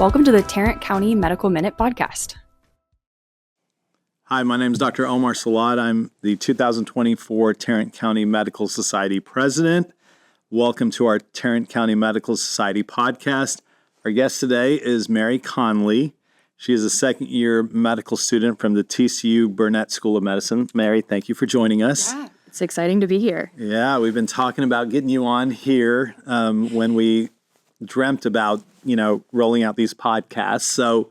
Welcome to the Tarrant County Medical Minute Podcast. Hi, my name is Dr. Omar Selod. I'm the 2024 Tarrant County Medical Society President. Welcome to our Tarrant County Medical Society podcast. Our guest today is Mary Conley. She is a second-year medical student from the TCU Burnett School of Medicine. Mary, thank you for joining us. Yeah, it's exciting to be here. Yeah, we've been talking about getting you on here when we dreamt about, rolling out these podcasts. So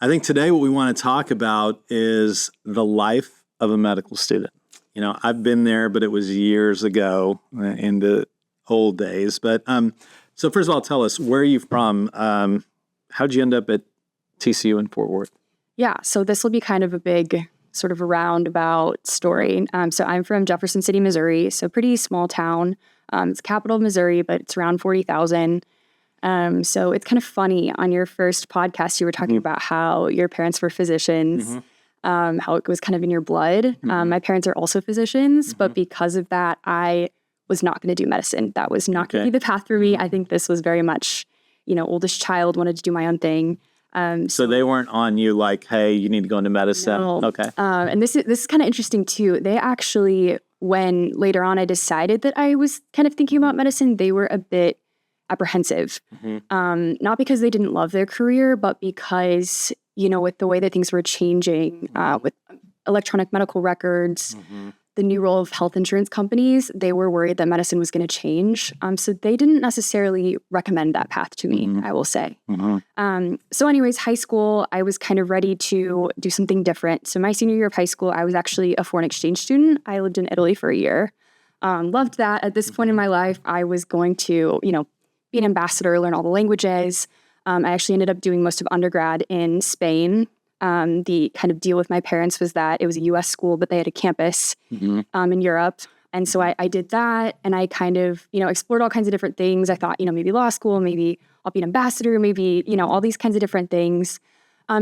I think today what we want to talk about is the life of a medical student. I've been there, but it was years ago in the old days. But so first of all, tell us, where are you from? How'd you end up at TCU in Fort Worth? Yeah, so this will be kind of a big sort of a roundabout story. So I'm from Jefferson City, Missouri, so pretty small town. It's the capital of Missouri, but it's around 40,000. So it's kind of funny. On your first podcast, you were talking about how your parents were physicians, how it was kind of in your blood. My parents are also physicians, but because of that, I was not going to do medicine. That was not going to be the path for me. I think this was very much, oldest child, wanted to do my own thing. So they weren't on you like, hey, you need to go into medicine. No. Okay. And this is kind of interesting too. They actually, when later on I decided that I was kind of thinking about medicine, they were a bit apprehensive. Not because they didn't love their career, but because, with the way that things were changing, with electronic medical records, the new role of health insurance companies, they were worried that medicine was going to change. So they didn't necessarily recommend that path to me, I will say. So anyways, high school, I was kind of ready to do something different. So my senior year of high school, I was actually a foreign exchange student. I lived in Italy for a year. Loved that. At this point in my life, I was going to, be an ambassador, learn all the languages. I actually ended up doing most of undergrad in Spain. The kind of deal with my parents was that it was a U.S. school, but they had a campus in Europe. And so I did that, and I kind of, explored all kinds of different things. I thought, maybe law school, maybe I'll be an ambassador, maybe, all these kinds of different things.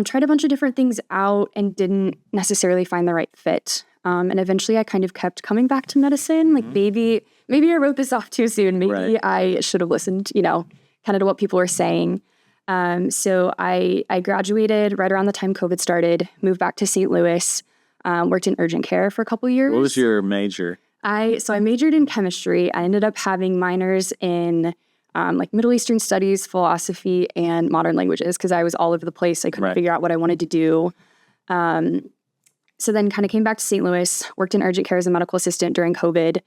Tried a bunch of different things out and didn't necessarily find the right fit. And eventually I kind of kept coming back to medicine. Like maybe I wrote this off too soon. Maybe I should have listened, kind of to what people were saying. So I graduated right around the time COVID started, moved back to St. Louis, worked in urgent care for a couple years. What was your major? I majored in chemistry. I ended up having minors in Middle Eastern studies, philosophy, and modern languages because I was all over the place. I couldn't figure out what I wanted to do. So then kind of came back to St. Louis, worked in urgent care as a medical assistant during COVID.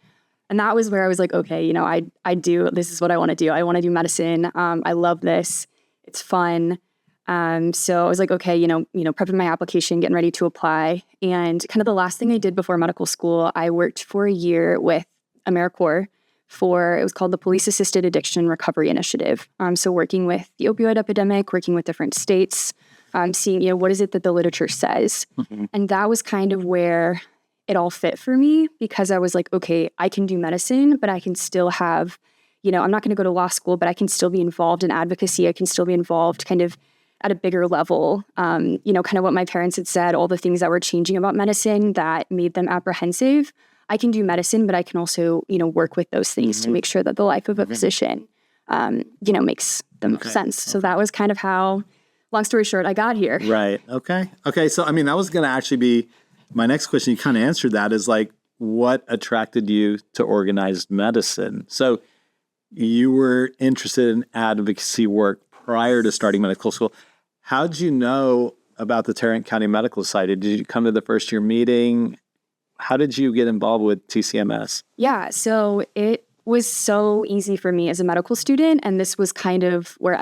And that was where I was like, okay, this is what I want to do. I want to do medicine. I love this. It's fun. So I was like, okay, prepping my application, getting ready to apply. And kind of the last thing I did before medical school, I worked for a year with AmeriCorps it was called the Police Assisted Addiction Recovery Initiative. So working with the opioid epidemic, working with different states, seeing, what is it that the literature says? And that was kind of where it all fit for me because I was like, okay, I can do medicine, but I can still have, I'm not going to go to law school, but I can still be involved in advocacy. I can still be involved kind of at a bigger level. Kind of what my parents had said, all the things that were changing about medicine that made them apprehensive. I can do medicine, but I can also, work with those things to make sure that the life of a physician, makes the most sense. So that was kind of how, long story short, I got here. Right. Okay. So, that was going to actually be my next question. You kind of answered that is like, what attracted you to organized medicine? So you were interested in advocacy work prior to starting medical school. How did you know about the Tarrant County Medical Society? Did you come to the first year meeting? How did you get involved with TCMS? Yeah, so it was so easy for me as a medical student. And this was kind of where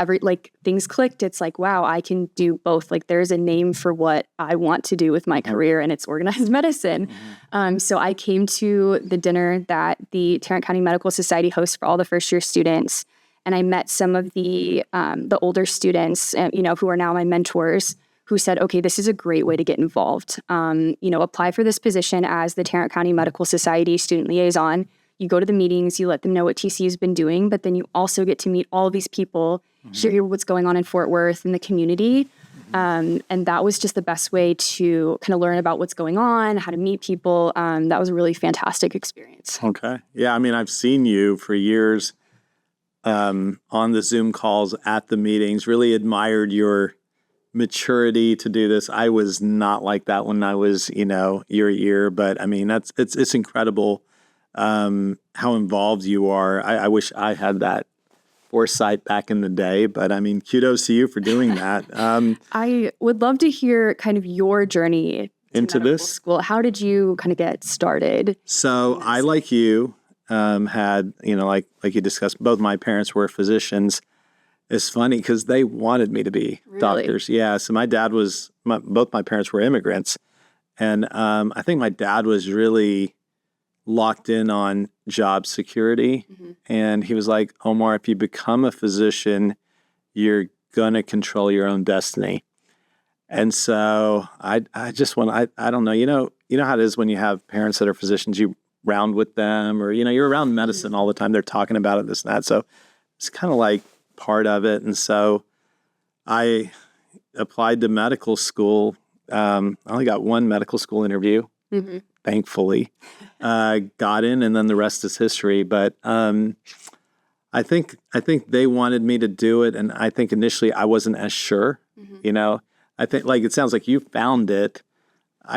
things clicked. It's like, wow, I can do both. Like there's a name for what I want to do with my career and it's organized medicine. So I came to the dinner that the Tarrant County Medical Society hosts for all the first year students. And I met some of the older students, who are now my mentors, who said, okay, this is a great way to get involved. Apply for this position as the Tarrant County Medical Society student liaison. You go to the meetings, you let them know what TCU's been doing, but then you also get to meet all of these people, hear what's going on in Fort Worth and the community. And that was just the best way to kind of learn about what's going on, how to meet people. That was a really fantastic experience. Okay. Yeah, I've seen you for years on the Zoom calls, at the meetings, really admired your maturity to do this. I was not like that when I was, your year, but I mean, it's incredible how involved you are. I wish I had that foresight back in the day, but I mean, kudos to you for doing that. I would love to hear kind of your journey into this school. How did you kind of get started? So I, like you, had, like you discussed, both my parents were physicians. It's funny because they wanted me to be doctors. Yeah. So my dad both my parents were immigrants. And I think my dad was really locked in on job security. And he was like, Omar, if you become a physician, you're going to control your own destiny. And so I just want, I don't know, you know how it is when you have parents that are physicians, you round with them, or, you're around medicine all the time. They're talking about it, this and that. So it's kind of like part of it. And so I applied to medical school. I only got one medical school interview, thankfully. Got in, and then the rest is history. But I think they wanted me to do it, and I think initially I wasn't as sure. I think, like, it sounds like you found it. But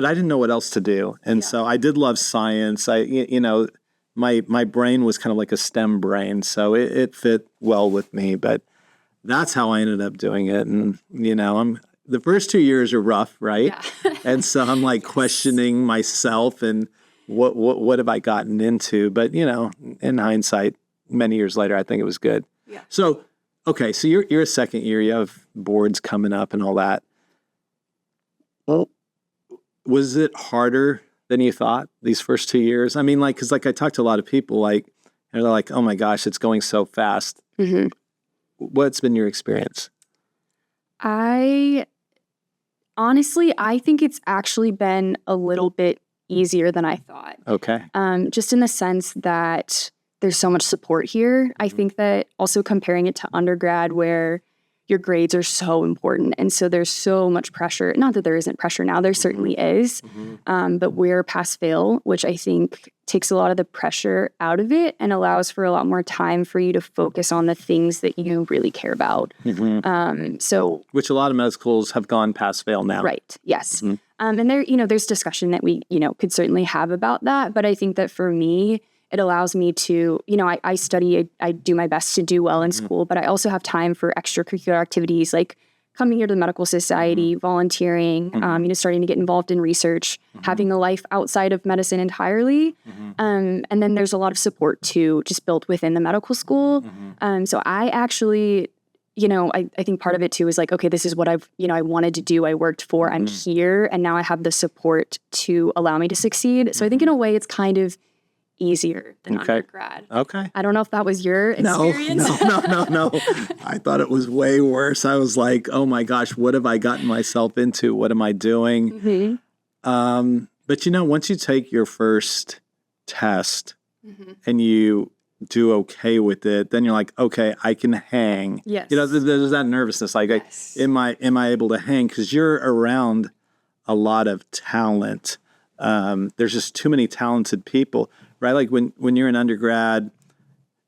I didn't know what else to do, and so I did love science. My brain was kind of like a STEM brain, so it fit well with me. But that's how I ended up doing it. And the first 2 years are rough, right? Yeah. And so I'm like questioning myself and what have I gotten into? But in hindsight, many years later, I think it was good. Yeah. So okay, so you're a second year. You have boards coming up and all that. Well, was it harder than you thought these first 2 years? I mean, because I talked to a lot of people, and they're like, "Oh my gosh, it's going so fast." What's been your experience? Honestly, I think it's actually been a little bit easier than I thought. Okay. Just in the sense that there's so much support here. I think that also comparing it to undergrad, where your grades are so important, and so there's so much pressure. Not that there isn't pressure now, there certainly is, but we're pass-fail, which I think takes a lot of the pressure out of it and allows for a lot more time for you to focus on the things that you really care about. Which a lot of med schools have gone pass-fail now. Right, yes. And there, there's discussion that we, could certainly have about that, but I think that for me, it allows me to, I study, I do my best to do well in school, but I also have time for extracurricular activities like coming here to the medical society, volunteering, starting to get involved in research, having a life outside of medicine entirely. And then there's a lot of support too, just built within the medical school. So I actually, I think part of it too is like, okay, this is what I wanted to do. I worked for, I'm here, and now I have the support to allow me to succeed. So I think in a way it's kind of easier than undergrad. Okay. I don't know if that was your experience. No. I thought it was way worse. I was like, oh my gosh, what have I gotten myself into? What am I doing? But once you take your first test and you do okay with it, then you're like, okay, I can hang. Yes. There's that nervousness. Like, yes. Am I able to hang? Because you're around a lot of talent. There's just too many talented people. Right, like when you're an undergrad,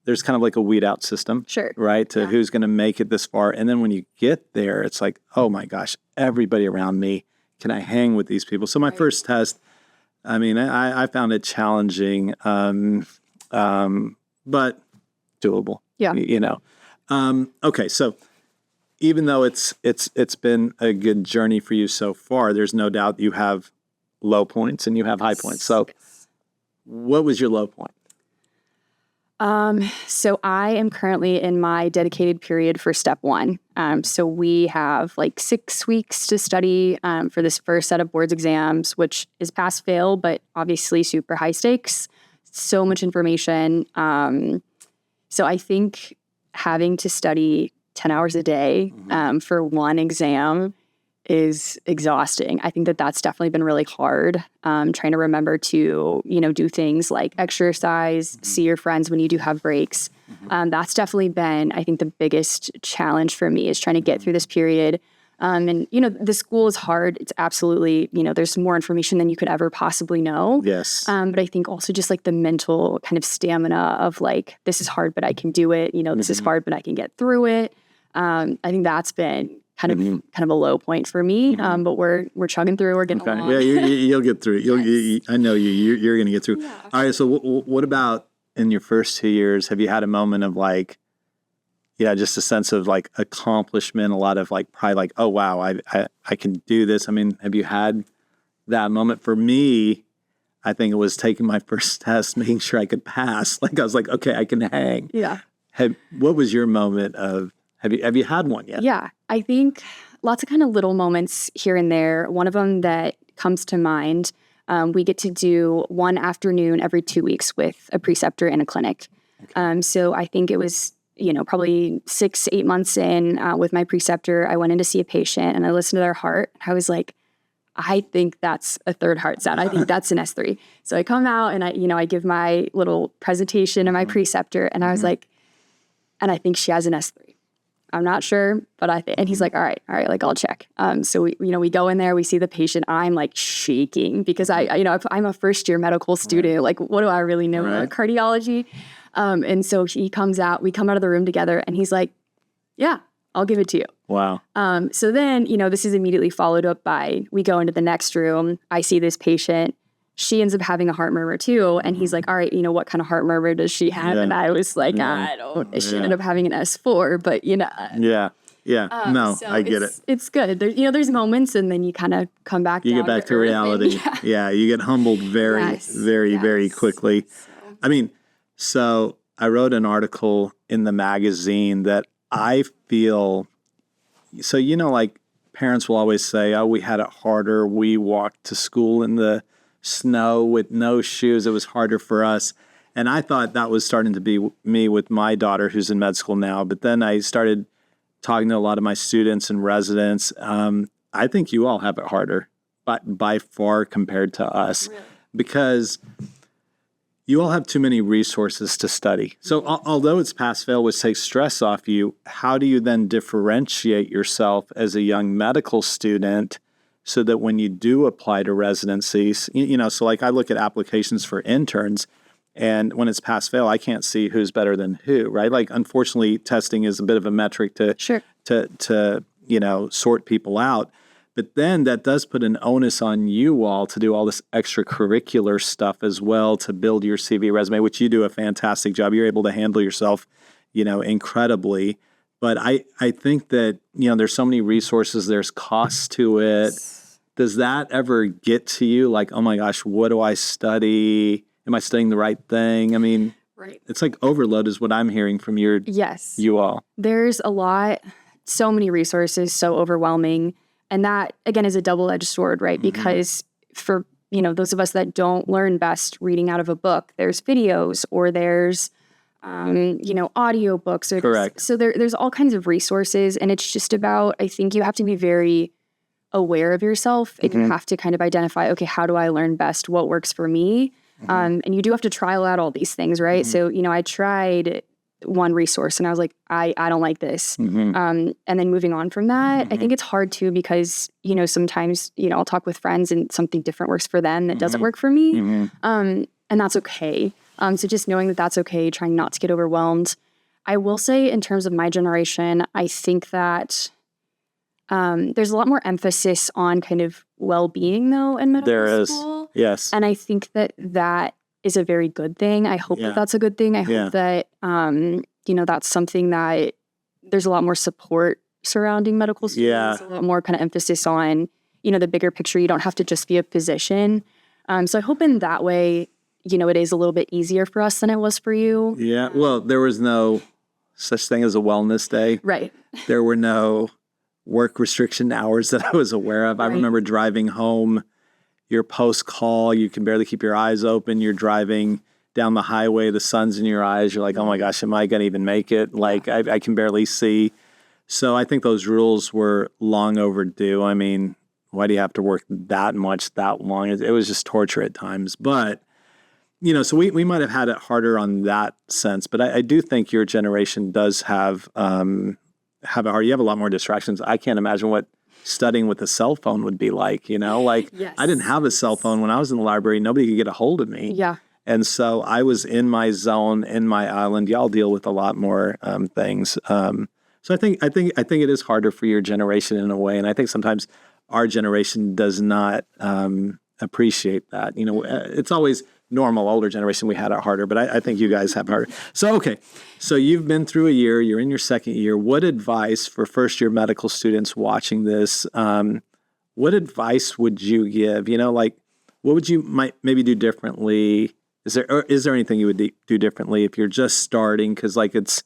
there's kind of like a weed out system, sure, right, to who's going to make it this far. And then when you get there, it's like, oh my gosh, everybody around me, can I hang with these people? So my first test, I mean, I found it challenging, but doable. Yeah. Okay, so even though it's been a good journey for you so far, there's no doubt you have low points and you have high points. So what was your low point? So I am currently in my dedicated period for step 1. So we have like 6 weeks to study for this first set of boards exams, which is pass fail, but obviously super high stakes. So much information. So I think having to study 10 hours a day for one exam is exhausting. I think that that's definitely been really hard. Trying to remember to, do things like exercise, see your friends when you do have breaks. That's definitely been, I think, the biggest challenge for me is trying to get through this period. And, the school is hard. It's absolutely, there's more information than you could ever possibly know. Yes. But I think also just like the mental kind of stamina of like, this is hard, but I can do it. This is hard, but I can get through it. I think that's been kind of a low point for me. But we're chugging through. We're getting along. Yeah, you'll get through it. I know you're going to get through. Yeah. All right. So what about in your first 2 years? Have you had a moment of like, just a sense of like accomplishment, a lot of like pride, like, oh, wow, I can do this. I mean, have you had that moment? For me, I think it was taking my first test, making sure I could pass. Like, I was like, okay, I can hang. Yeah. What was your moment of, have you had one yet? Yeah, I think lots of kind of little moments here and there. One of them that comes to mind, we get to do one afternoon every 2 weeks with a preceptor in a clinic. Okay. So I think it was, probably 6-8 months in with my preceptor, I went in to see a patient and I listened to their heart. I was like, I think that's a third heart sound. I think that's an S3. So I come out and I give my little presentation to my preceptor and I was like, and I think she has an S3. I'm not sure, but and he's like, all right, like I'll check. So we go in there, we see the patient. I'm like shaking because I'm a first year medical student. Like, what do I really know about cardiology? And so he comes out, we come out of the room together and he's like, yeah, I'll give it to you. Wow. So then, this is immediately followed up by, we go into the next room. I see this patient. She ends up having a heart murmur too. And he's like, all right, what kind of heart murmur does she have? Yeah. And I was like, I don't, she ended up having an S4, but Yeah. No, so I get it. It's good. There's moments and then you kind of come back You down get back to earth reality. Yeah, you get humbled very, very quickly. So I wrote an article in the magazine that I feel, so like parents will always say, oh, we had it harder. We walked to school in the snow with no shoes. It was harder for us. And I thought that was starting to be me with my daughter who's in med school now. But then I started talking to a lot of my students and residents. I think you all have it harder by far compared to us. Really? Because you all have too many resources to study. So although it's pass-fail, which takes stress off you, how do you then differentiate yourself as a young medical student so that when you do apply to residencies, so like I look at applications for interns, and when it's pass-fail, I can't see who's better than who, right? Like, unfortunately, testing is a bit of a metric to sort people out. But then that does put an onus on you all to do all this extracurricular stuff as well to build your CV resume, which you do a fantastic job. You're able to handle yourself, incredibly. But I think that, there's so many resources, there's costs to it. Does that ever get to you? Like, oh my gosh, what do I study? Am I studying the right thing? I mean, right. It's like overload is what I'm hearing from you all. There's a lot, so many resources, so overwhelming. And that, again, is a double-edged sword, right? Because for, those of us that don't learn best reading out of a book, there's videos or there's, audio books. Correct. So there's all kinds of resources. And it's just about, I think you have to be very aware of yourself and you have to kind of identify, okay, how do I learn best? What works for me? And you do have to trial out all these things, right? So, I tried one resource and I was like, I don't like this. And then moving on from that, I think it's hard too because, sometimes, I'll talk with friends and something different works for them that doesn't work for me. And that's okay. So just knowing that that's okay, trying not to get overwhelmed. I will say in terms of my generation, I think that there's a lot more emphasis on kind of well-being though in medical school. Yes. And I think that is a very good thing. I hope that that's a good thing. I hope that, that's something that there's a lot more support surrounding medical school. There's a lot more kind of emphasis on, the bigger picture. You don't have to just be a physician. So I hope in that way, it is a little bit easier for us than it was for you. Yeah. Well, there was no such thing as a wellness day. Right. There were no work restriction hours that I was aware of. I remember driving home, you're post-call, you can barely keep your eyes open. You're driving down the highway, the sun's in your eyes. You're like, oh my gosh, am I going to even make it? Like, I can barely see. So I think those rules were long overdue. I mean, why do you have to work that much, that long? It was just torture at times. But, so we might have had it harder on that sense. But I do think your generation does have have it hard. You have a lot more distractions. I can't imagine what studying with a cell phone would be like, like Yes. I didn't have a cell phone when I was in the library. Nobody could get a hold of me. Yeah. And so I was in my zone, in my island. Y'all deal with a lot more things. So I think it is harder for your generation in a way. And I think sometimes our generation does not appreciate that. It's always normal, older generation, we had it harder, but I think you guys have it harder. So, okay. So you've been through a year, you're in your second year. What advice for first year medical students watching this, what advice would you give? What would you might maybe do differently? Is there anything you would do differently if you're just starting? Because it's,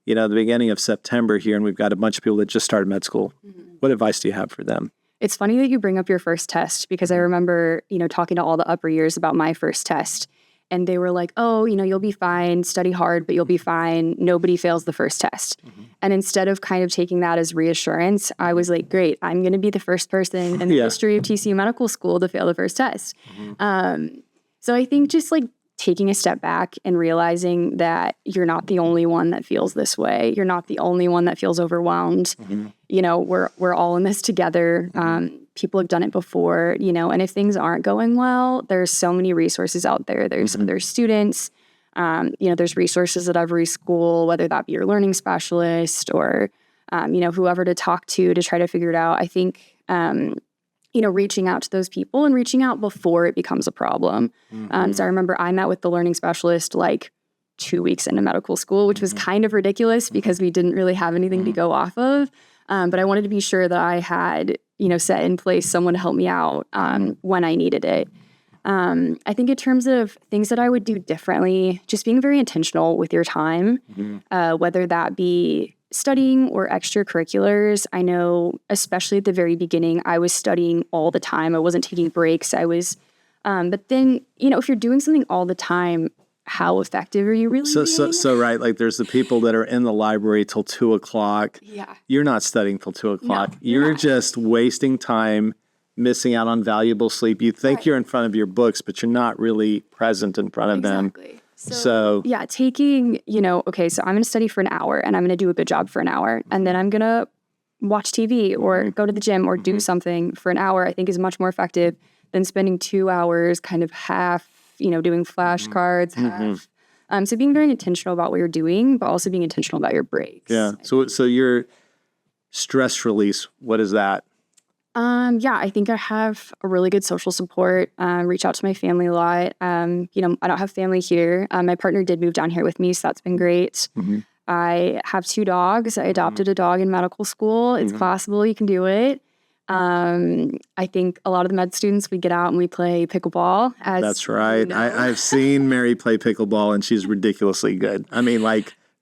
the beginning of September here, and we've got a bunch of people that just started med school. Mm-hmm. What advice do you have for them? It's funny that you bring up your first test because I remember, talking to all the upper years about my first test. And they were like, oh, you'll be fine, study hard, but you'll be fine. Nobody fails the first test. Mm-hmm. And instead of kind of taking that as reassurance, I was like, great, I'm going to be the first person in the history of TCU Medical School to fail the first test. Mm-hmm. So I think just taking a step back and realizing that you're not the only one that feels this way. You're not the only one that feels overwhelmed. Mm-hmm. We're all in this together. People have done it before, and if things aren't going well, there's so many resources out there. There's other students, there's resources at every school, whether that be your learning specialist or, whoever to talk to try to figure it out. I think, reaching out to those people and reaching out before it becomes a problem. Mm-hmm. So I remember I met with the learning specialist 2 weeks into medical school, which was kind of ridiculous because we didn't really have anything to go off of. But I wanted to be sure that I had, set in place someone to help me out when I needed it. I think in terms of things that I would do differently, just being very intentional with your time, whether that be studying or extracurriculars. I know, especially at the very beginning, I was studying all the time. I wasn't taking breaks. But then, if you're doing something all the time, how effective are you really being? So right, there's the people that are in the library till 2:00. Yeah. You're not studying till 2:00. No, you're just wasting time, missing out on valuable sleep. You think you're in front of your books, but you're not really present in front of them. So yeah, taking, okay, so I'm going to study for an hour and I'm going to do a good job for an hour. And then I'm going to watch TV or go to the gym or do something for an hour, I think is much more effective than spending 2 hours kind of half, doing flashcards, half. So being very intentional about what you're doing, but also being intentional about your breaks. Yeah. So your stress release, what is that? I think I have a really good social support, reach out to my family a lot. I don't have family here. My partner did move down here with me, so that's been great. Mm-hmm. I have 2 dogs. I adopted a dog in medical school. It's possible, you can do it. I think a lot of the med students, we get out and we play pickleball. That's right. I've seen Mary play pickleball and she's ridiculously good. I mean,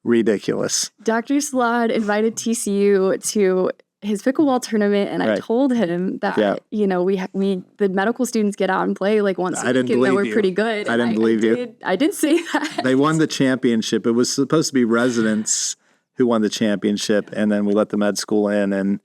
ridiculous. Dr. Selod invited TCU to his pickleball tournament, and I told him that we the medical students get out and play once a week, and that we're pretty good. I didn't believe you. I did say that. They won the championship. It was supposed to be residents who won the championship, and then we let the med school in, and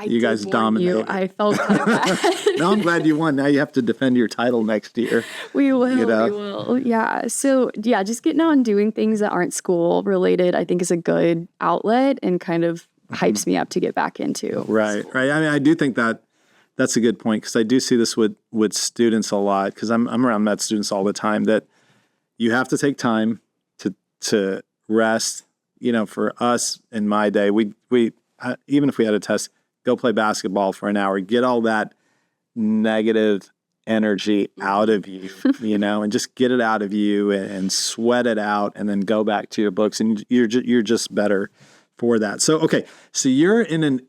you guys dominated. I felt kind of bad. No, I'm glad you won. Now you have to defend your title next year. We will. We will. Yeah. So just getting out and doing things that aren't school related, I think, is a good outlet and kind of hypes me up to get back into. Right. I mean, I do think that's a good point because I do see this with students a lot because I'm around med students all the time that you have to take time to rest. For us in my day, we even if we had a test, go play basketball for an hour, get all that negative energy out of you, and just get it out of you and sweat it out and then go back to your books and you're just better for that. So, okay. So you're in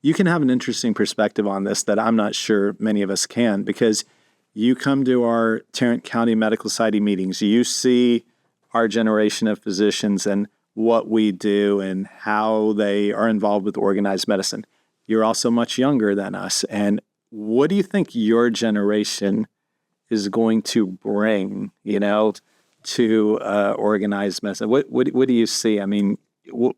you can have an interesting perspective on this that I'm not sure many of us can because you come to our Tarrant County Medical Society meetings. You see our generation of physicians and what we do and how they are involved with organized medicine. You're also much younger than us. And what do you think your generation is going to bring, to organized medicine? What do you see? I mean, do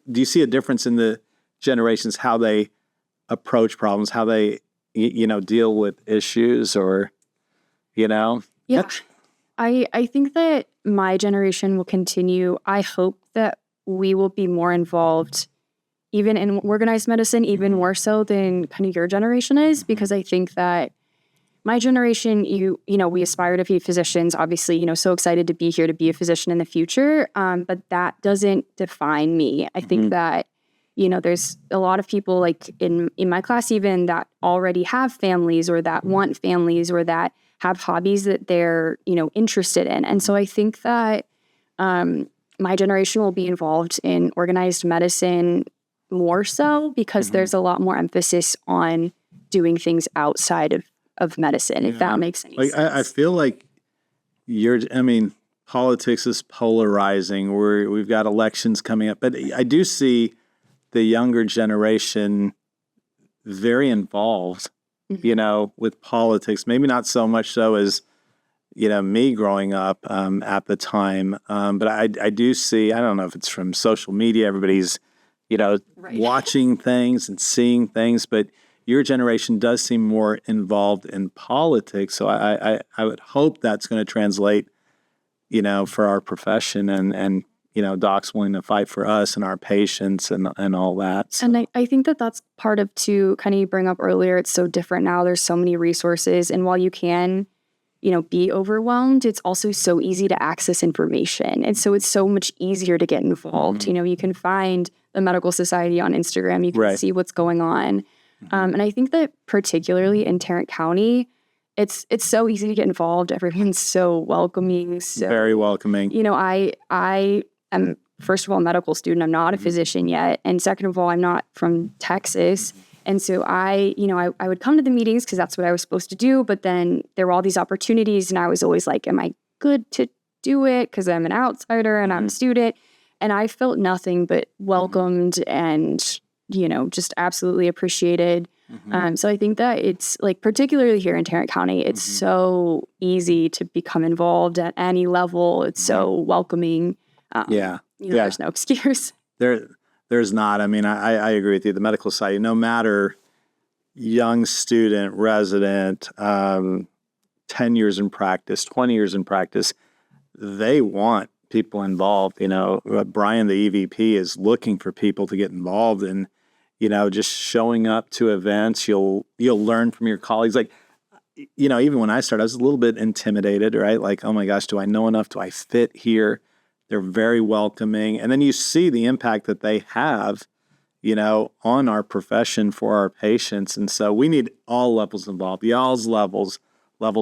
you see a difference in the generations, how they approach problems, how they, deal with issues or, Yeah. I think that my generation will continue. I hope that we will be more involved even in organized medicine, even more so than kind of your generation is, because I think that my generation, we aspire to be physicians, obviously, so excited to be here to be a physician in the future. But that doesn't define me. I think that, there's a lot of people like in my class even that already have families or that want families or that have hobbies that they're, interested in. And so I think that my generation will be involved in organized medicine more so because there's a lot more emphasis on doing things outside of medicine, if that makes any sense. I feel like politics is polarizing. We've got elections coming up, but I do see the younger generation very involved, with politics. Maybe not so much so as, me growing up at the time. But I do see, I don't know if it's from social media, everybody's, watching things and seeing things, but your generation does seem more involved in politics. So I would hope that's going to translate, for our profession and docs willing to fight for us and our patients and all that. So. And I think that's part of, too, kind of you bring up earlier, it's so different now. There's so many resources. And while you can, be overwhelmed, it's also so easy to access information. And so it's so much easier to get involved. You can find the medical society on Instagram. You can see what's going on. And I think that particularly in Tarrant County, it's so easy to get involved. Everyone's so welcoming. So, very welcoming. I am, first of all, a medical student. I'm not a physician yet. And second of all, I'm not from Texas. And so I would come to the meetings because that's what I was supposed to do. But then there were all these opportunities and I was always like, am I good to do it? Because I'm an outsider and I'm a student. And I felt nothing but welcomed and, just absolutely appreciated. So I think that it's like, particularly here in Tarrant County, it's so easy to become involved at any level. It's so welcoming. There's no excuse. There's not. I agree with you. The medical side, no matter young student, resident, 10 years in practice, 20 years in practice, they want people involved. Brian, the EVP, is looking for people to get involved in, just showing up to events. You'll learn from your colleagues. Like, even when I started, I was a little bit intimidated, right? Like, oh my gosh, do I know enough? Do I fit here? They're very welcoming. And then you see the impact that they have, on our profession for our patients. And so we need all levels involved, y'all's levels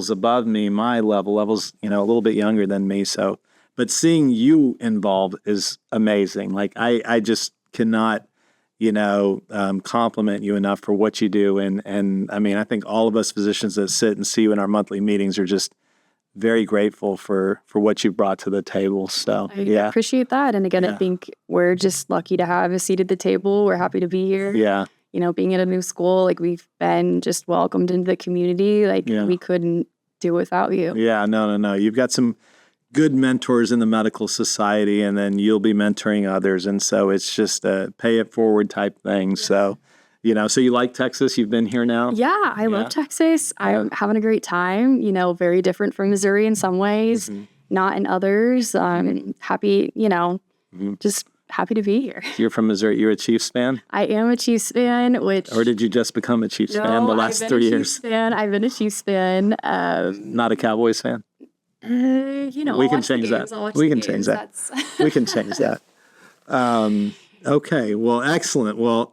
above me, my levels, a little bit younger than me. So, but seeing you involved is amazing. Like I just cannot, compliment you enough for what you do. And I think all of us physicians that sit and see you in our monthly meetings are just very grateful for what you brought to the table. So I appreciate that. And again, I think we're just lucky to have a seat at the table. We're happy to be here. Yeah. Being at a new school, like we've been just welcomed into the community. Like we couldn't do without you. Yeah, no. You've got some good mentors in the medical society, and then you'll be mentoring others. And so it's just a pay it forward type thing. So, so you like Texas? You've been here now? Yeah, I love Texas. I'm having a great time, very different from Missouri in some ways, not in others. I'm happy, just happy to be here. You're from Missouri. You're a Chiefs fan? I am a Chiefs fan, or did you just become a Chiefs fan the last 3 years? I've been a Chiefs fan. Not a Cowboys fan? We can change that. We can change that. We can change that. Okay. Well, excellent. Well,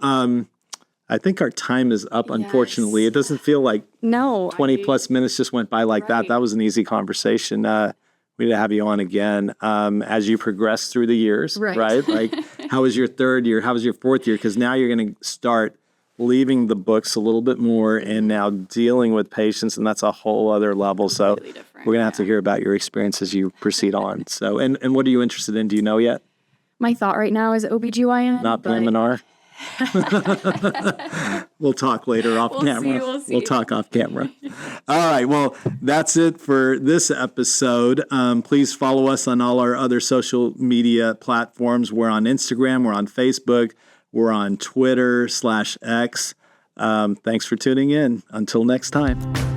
I think our time is up, unfortunately. It doesn't feel like 20 plus minutes just went by like that. That was an easy conversation. We need to have you on again as you progress through the years, right? Like, how was your third year? How was your fourth year? Because now you're going to start leaving the books a little bit more and now dealing with patients, and that's a whole other level. So we're going to have to hear about your experience as you proceed on. So, and what are you interested in? Do you know yet? My thought right now is OBGYN. Not preliminary? We'll talk later off camera. We'll talk off camera. All right. Well, that's it for this episode. Please follow us on all our other social media platforms. We're on Instagram. We're on Facebook. We're on Twitter /X. Thanks for tuning in. Until next time.